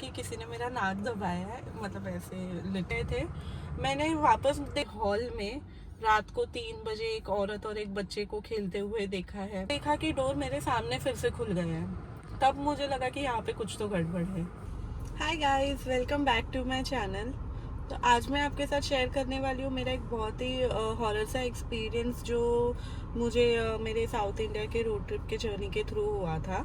कि किसी ने मेरा नाक दबाया है, मतलब ऐसे लेटे थे। मैंने वापस हॉल में रात को 3 बजे एक औरत और एक बच्चे को खेलते हुए देखा कि डोर मेरे सामने फिर से खुल गया है। तब मुझे लगा कि यहाँ पे कुछ तो गड़बड़ है। Hi guys, welcome back to my channel. तो आज मैं आपके साथ शेयर करने वाली हूँ मेरा एक बहुत ही हॉरर सा एक्सपीरियंस जो मुझे मेरे साउथ इंडिया के रोड ट्रिप के जर्नी के थ्रू हुआ था।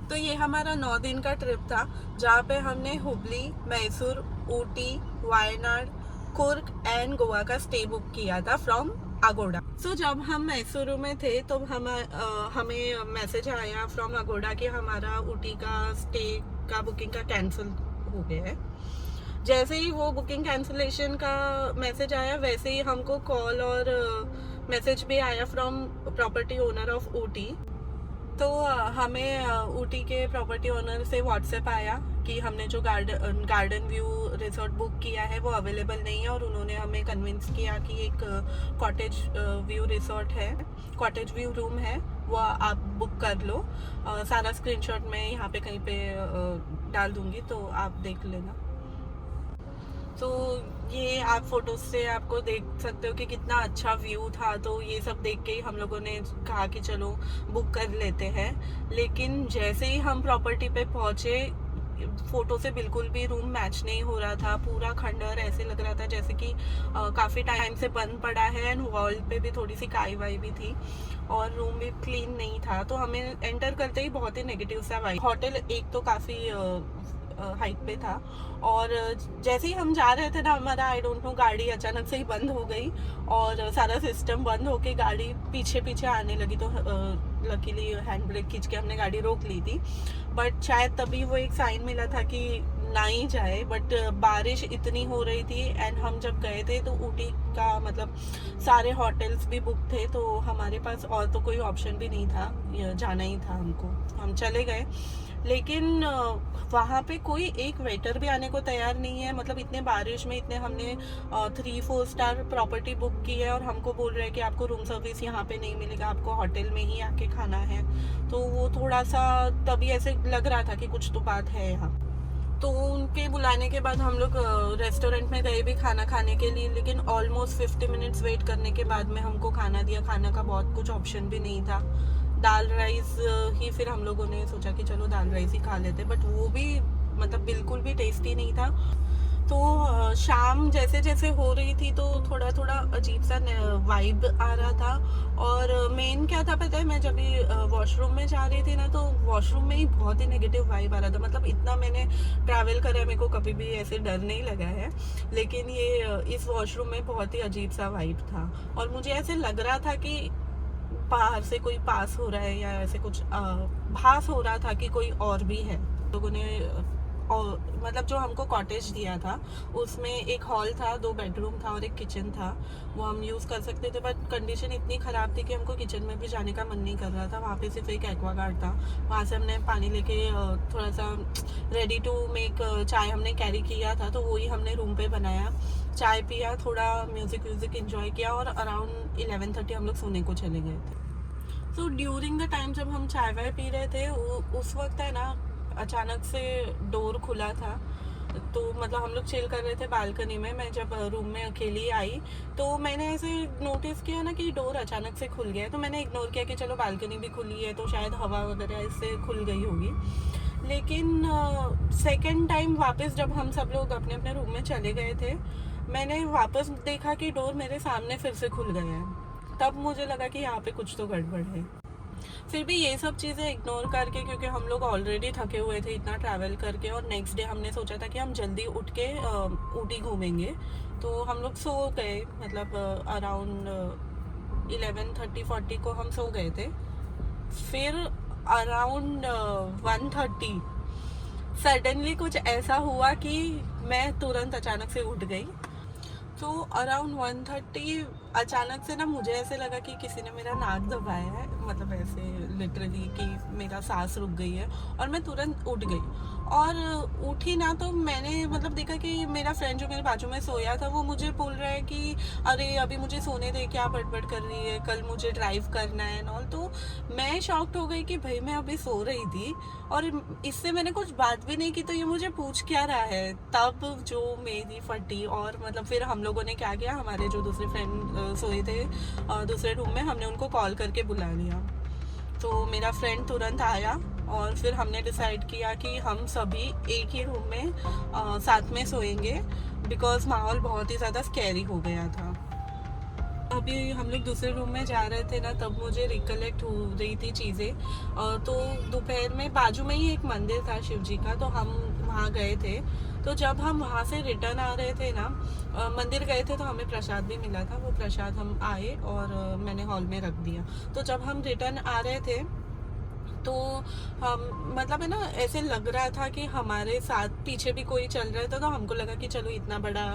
तो ये हमारा 9 दिन का ट्रिप था, जहाँ पे हमने हुबली, मैसूर, ऊटी, वायनाड, कुर्ग एंड गोवा का स्टे बुक किया था फ्रॉम अगोड़ा। सो जब हम मैसूर में थे तो हमें मैसेज आया फ्रॉम अगोड़ा कि हमारा ऊटी का स्टे का बुकिंग का कैंसिल हो गया है। जैसे ही वो बुकिंग कैंसिलेशन का मैसेज आया, वैसे ही हमको कॉल और मैसेज भी आया from property owner of Ooty. तो हमें ऊटी के प्रॉपर्टी ओनर से व्हाट्सएप आया कि हमने जो गार्डन व्यू रिसोर्ट बुक किया है वो अवेलेबल नहीं है, और उन्होंने हमें कन्विंस किया कि एक कॉटेज व्यू रिसोर्ट है, कॉटेज व्यू रूम है, वो आप बुक कर लो। सारा स्क्रीनशॉट मैं यहाँ पे कहीं पे डाल दूंगी, तो आप देख लेना। तो ये आप फोटोज से आपको देख सकते हो कि कितना अच्छा व्यू था। तो ये सब देख के ही हम लोगों ने कहा कि चलो बुक कर लेते हैं। लेकिन जैसे ही हम प्रॉपर्टी पे पहुंचे, फोटो से बिल्कुल भी रूम मैच नहीं हो रहा था। पूरा खंडर ऐसे लग रहा था जैसे कि काफ़ी टाइम से बंद पड़ा है, एंड वॉल पे भी थोड़ी सी काई वाई भी थी, और रूम भी क्लीन नहीं था। तो हमें एंटर करते ही बहुत ही नेगेटिव सा वाइब। होटल एक तो काफ़ी हाइट पे था, और जैसे ही हम जा रहे थे ना, हमारा आई डोंट नो गाड़ी अचानक से ही बंद हो गई और सारा सिस्टम बंद होके गाड़ी पीछे पीछे आने लगी। तो लकीली हैंड ब्रेक खींच के हमने गाड़ी रोक ली थी, बट शायद तभी वो एक साइन मिला था कि ना ही जाए। बट बारिश इतनी हो रही थी, एंड हम जब गए थे तो ऊटी का मतलब सारे होटल्स भी बुक थे, तो हमारे पास और तो कोई ऑप्शन भी नहीं था, जाना ही था हमको। हम चले गए, लेकिन वहाँ पे कोई एक वेटर भी आने को तैयार नहीं है। मतलब इतने बारिश में, इतने हमने 3-4 स्टार प्रॉपर्टी बुक की है, और हमको बोल रहे हैं कि आपको रूम सर्विस यहाँ पे नहीं मिलेगा, आपको होटल में ही आके खाना है। तो वो थोड़ा सा तभी ऐसे लग रहा था कि कुछ तो बात है यहाँ। तो उनके बुलाने के बाद हम लोग रेस्टोरेंट में गए भी खाना खाने के लिए, लेकिन ऑलमोस्ट 50 मिनट्स वेट करने के बाद में हमको खाना दिया। खाना का बहुत कुछ ऑप्शन भी नहीं था। दाल राइस ही फिर हम लोगों ने सोचा कि चलो दाल राइस ही खा लेते, बट वो भी मतलब बिल्कुल भी टेस्टी नहीं था। तो शाम जैसे जैसे हो रही थी तो थोड़ा थोड़ा अजीब सा वाइब आ रहा था। और मेन क्या था पता है, मैं जब भी वॉशरूम में जा रही थी ना, तो वॉशरूम में ही बहुत ही नेगेटिव वाइब आ रहा था। मतलब इतना मैंने ट्रैवल करा है, मेरे को कभी भी ऐसे डर नहीं लगा है, लेकिन ये इस वॉशरूम में बहुत ही अजीब सा वाइब था। और मुझे ऐसे लग रहा था कि बाहर से कोई पास हो रहा है, या ऐसे कुछ भास हो रहा था कि कोई और भी है। लोगों ने और मतलब जो हमको कॉटेज दिया था उसमें एक हॉल था, 2 बेडरूम था और एक किचन था, वो हम यूज़ कर सकते थे। बट कंडीशन इतनी ख़राब थी कि हमको किचन में भी जाने का मन नहीं कर रहा था। वहाँ पे सिर्फ एक एक्वागार्ड था, वहाँ से हमने पानी लेके थोड़ा सा रेडी टू मेक चाय हमने कैरी किया था, तो वही हमने रूम पे बनाया, चाय पिया, थोड़ा म्यूज़िक इंजॉय किया, और अराउंड 11:30 हम लोग सोने को चले गए थे। तो ड्यूरिंग द टाइम जब हम चाय वाय पी रहे थे, उस वक्त है ना, अचानक से डोर खुला था। तो मतलब हम लोग चिल कर रहे थे बालकनी में। मैं जब रूम में अकेली आई तो मैंने ऐसे नोटिस किया ना कि डोर अचानक से खुल गया है। तो मैंने इग्नोर किया कि चलो बालकनी भी खुली है तो शायद हवा वगैरह इससे खुल गई होगी। लेकिन सेकेंड टाइम वापस जब हम सब लोग अपने अपने रूम में चले गए थे, मैंने वापस देखा कि डोर मेरे सामने फिर से खुल गया है। तब मुझे लगा कि यहाँ पे कुछ तो गड़बड़ है। फिर भी ये सब चीज़ें इग्नोर करके, क्योंकि हम लोग ऑलरेडी थके हुए थे इतना ट्रैवल करके, और नेक्स्ट डे हमने सोचा था कि हम जल्दी उठ के ऊटी घूमेंगे, तो हम लोग सो गए। मतलब अराउंड 11:30-40 को हम सो गए थे। फिर अराउंड 1:30 सडनली कुछ ऐसा हुआ कि मैं तुरंत अचानक से उठ गई। तो अराउंड 1:30 अचानक से ना मुझे ऐसे लगा कि किसी ने मेरा नाक दबाया है, मतलब ऐसे लिटरली कि मेरा सांस रुक गई है, और मैं तुरंत उठ गई। और उठी ना तो मैंने मतलब देखा कि मेरा फ्रेंड जो मेरे बाजू में सोया था वो मुझे बोल रहा है कि अरे अभी मुझे सोने दे, क्या बड़बड़ कर रही है, कल मुझे ड्राइव करना है एंड ऑल। तो मैं शॉक्ड हो गई कि भाई मैं अभी सो रही थी और इससे मैंने कुछ बात भी नहीं की, तो ये मुझे पूछ क्या रहा है। तब जो मेरी फटी, और मतलब फिर हम लोगों ने क्या किया, हमारे जो दूसरे फ्रेंड सोए थे दूसरे रूम में, हमने उनको कॉल करके बुला लिया। तो मेरा फ्रेंड तुरंत आया और फिर हमने डिसाइड किया कि हम सभी एक ही रूम में साथ में सोएंगे, बिकॉज माहौल बहुत ही ज़्यादा स्कैरी हो गया था। अभी हम लोग दूसरे रूम में जा रहे थे ना, तब मुझे रिकलेक्ट हो रही थी चीज़ें। तो दोपहर में बाजू में ही एक मंदिर था शिव जी का, तो हम वहाँ गए थे। तो जब हम वहाँ से रिटर्न आ रहे थे ना, मंदिर गए थे तो हमें प्रसाद भी मिला था। वो प्रसाद हम आए और मैंने हॉल में रख दिया। तो जब हम रिटर्न आ रहे थे तो हम मतलब है ना, ऐसे लग रहा था कि हमारे साथ पीछे भी कोई चल रहा था। तो हमको लगा कि चलो इतना बड़ा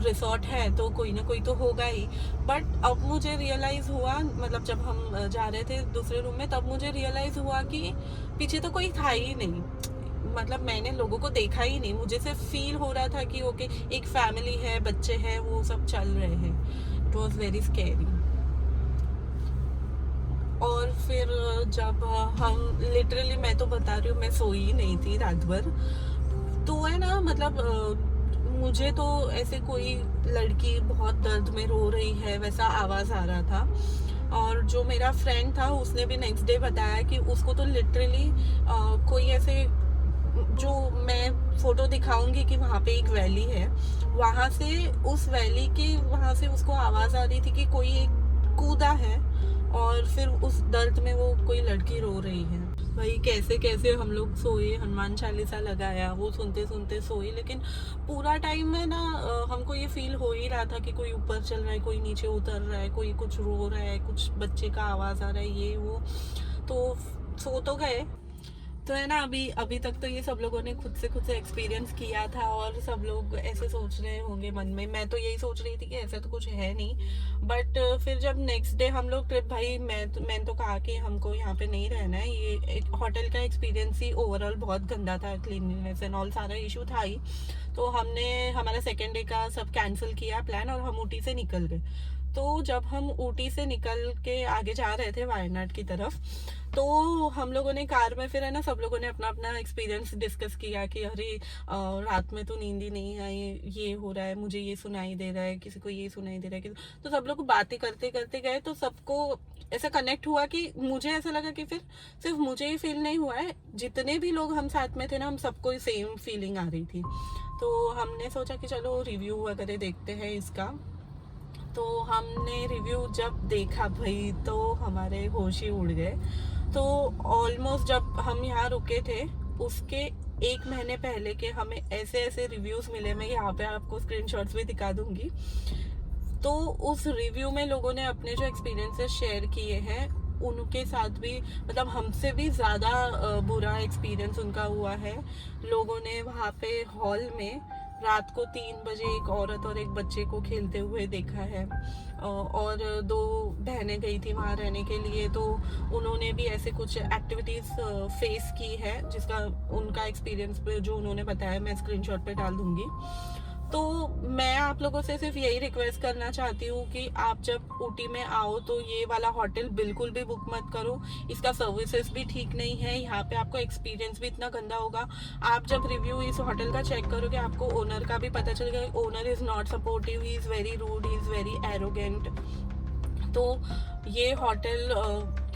रिसोर्ट है तो कोई ना कोई तो होगा ही। बट अब मुझे रियलाइज़ हुआ, मतलब जब हम जा रहे थे दूसरे रूम में, तब मुझे रियलाइज़ हुआ कि पीछे तो कोई था ही नहीं। मतलब मैंने लोगों को देखा ही नहीं, मुझे सिर्फ फील हो रहा था कि ओके एक फैमिली है, बच्चे हैं, वो सब चल रहे हैं। It was very scary. और फिर जब हम लिटरली, मैं तो बता रही हूँ, मैं सोई ही नहीं थी रात भर। तो है ना, मतलब मुझे तो ऐसे कोई लड़की बहुत दर्द में रो रही है वैसा आवाज़ आ रहा था। और जो मेरा फ्रेंड था उसने भी नेक्स्ट डे बताया कि उसको तो लिटरली कोई ऐसे, जो मैं फोटो दिखाऊंगी कि वहाँ पे एक वैली है, वहाँ से उस वैली के वहाँ से उसको आवाज़ आ रही थी कि कोई एक कूदा है और फिर उस दर्द में वो कोई लड़की रो रही है। भाई कैसे कैसे हम लोग सोए, हनुमान चालीसा लगाया, वो सुनते सुनते सोए। लेकिन पूरा टाइम में ना हमको ये फील हो ही रहा था कि कोई ऊपर चल रहा है, कोई नीचे उतर रहा है, कोई कुछ रो रहा है, कुछ बच्चे का आवाज़ आ रहा है, ये वो। तो सो तो गए। तो है ना, अभी अभी तक तो ये सब लोगों ने खुद से एक्सपीरियंस किया था और सब लोग ऐसे सोच रहे होंगे मन में। मैं तो यही सोच रही थी कि ऐसा तो कुछ है नहीं। बट फिर जब नेक्स्ट डे हम लोग ट्रिप, भाई मैंने तो कहा कि हमको यहाँ पे नहीं रहना है। ये एक होटल का एक्सपीरियंस ही ओवरऑल बहुत गंदा था, क्लीनलीनेस एंड ऑल सारा इशू था ही। तो हमने हमारा सेकेंड डे का सब कैंसिल किया प्लान और हम ऊटी से निकल गए। तो जब हम ऊटी से निकल के आगे जा रहे थे वायनाड की तरफ, तो हम लोगों ने कार में फिर है ना, सब लोगों ने अपना अपना एक्सपीरियंस डिस्कस किया कि अरे रात में तो नींद ही नहीं आई, ये हो रहा है, मुझे ये सुनाई दे रहा है, किसी को ये सुनाई दे रहा है। तो सब लोग बातें करते करते गए, तो सबको ऐसा कनेक्ट हुआ कि मुझे ऐसा लगा कि फिर सिर्फ मुझे ही फील नहीं हुआ है, जितने भी लोग हम साथ में थे ना, हम सबको सेम फीलिंग आ रही थी। तो हमने सोचा कि चलो रिव्यू वगैरह देखते हैं इसका। तो हमने रिव्यू जब देखा भाई, तो हमारे होश ही उड़ गए। तो ऑलमोस्ट जब हम यहाँ रुके थे उसके 1 महीने पहले के हमें ऐसे ऐसे रिव्यूज़ मिले, मैं यहाँ पे आपको स्क्रीनशॉट्स भी दिखा दूंगी। तो उस रिव्यू में लोगों ने अपने जो एक्सपीरियंसेस शेयर किए हैं, उनके साथ भी मतलब हमसे भी ज़्यादा बुरा एक्सपीरियंस उनका हुआ है। लोगों ने वहाँ पे हॉल में रात को 3 बजे एक औरत और एक बच्चे को खेलते हुए देखा है। और 2 बहनें गई थी वहाँ रहने के लिए, तो उन्होंने भी ऐसे कुछ एक्टिविटीज़ फेस की है, जिसका उनका एक्सपीरियंस जो उन्होंने बताया मैं स्क्रीनशॉट पे डाल दूँगी। तो मैं आप लोगों से सिर्फ यही रिक्वेस्ट करना चाहती हूँ कि आप जब ऊटी में आओ तो ये वाला होटल बिल्कुल भी बुक मत करो। इसका सर्विसेज भी ठीक नहीं है, यहाँ पे आपको एक्सपीरियंस भी इतना गंदा होगा। आप जब रिव्यू इस होटल का चेक करोगे, आपको ओनर का भी पता चलेगा, owner is not supportive, he is very rude, he is very arrogant. तो ये होटल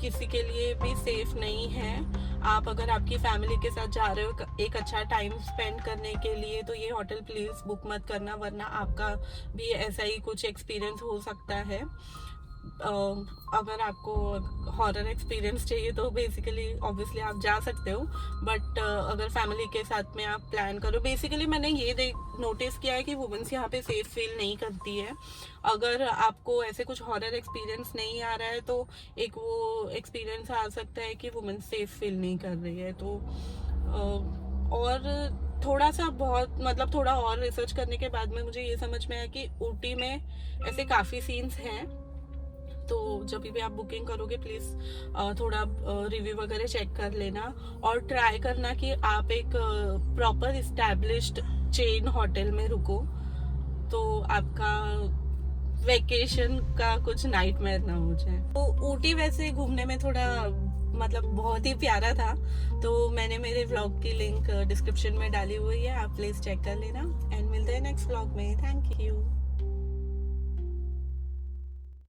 किसी के लिए भी सेफ नहीं है। आप अगर आपकी फैमिली के साथ जा रहे हो एक अच्छा टाइम स्पेंड करने के लिए, तो ये होटल प्लीज़ बुक मत करना, वरना आपका भी ऐसा ही कुछ एक्सपीरियंस हो सकता है। अगर आपको हॉरर एक्सपीरियंस चाहिए तो बेसिकली ऑब्वियसली आप जा सकते हो, बट अगर फैमिली के साथ में आप प्लान करो, बेसिकली मैंने ये नोटिस किया है कि वुमेंस यहाँ पे सेफ फील नहीं करती है। अगर आपको ऐसे कुछ हॉरर एक्सपीरियंस नहीं आ रहा है तो एक वो एक्सपीरियंस आ सकता है कि वुमेन सेफ फील नहीं कर रही है। तो और थोड़ा सा बहुत मतलब थोड़ा और रिसर्च करने के बाद में मुझे ये समझ में आया कि ऊटी में ऐसे काफ़ी सीन्स हैं। तो जब भी आप बुकिंग करोगे प्लीज़ थोड़ा रिव्यू वगैरह चेक कर लेना, और ट्राई करना कि आप एक प्रॉपर इस्टेब्लिश्ड चेन होटल में रुको, तो आपका वेकेशन का कुछ नाइटमेयर ना हो जाए। तो ऊटी वैसे घूमने में थोड़ा मतलब बहुत ही प्यारा था, तो मैंने मेरे व्लॉग की लिंक डिस्क्रिप्शन में डाली हुई है, आप प्लीज़ चेक कर लेना। एंड मिलते हैं नेक्स्ट व्लॉग में। Thank you.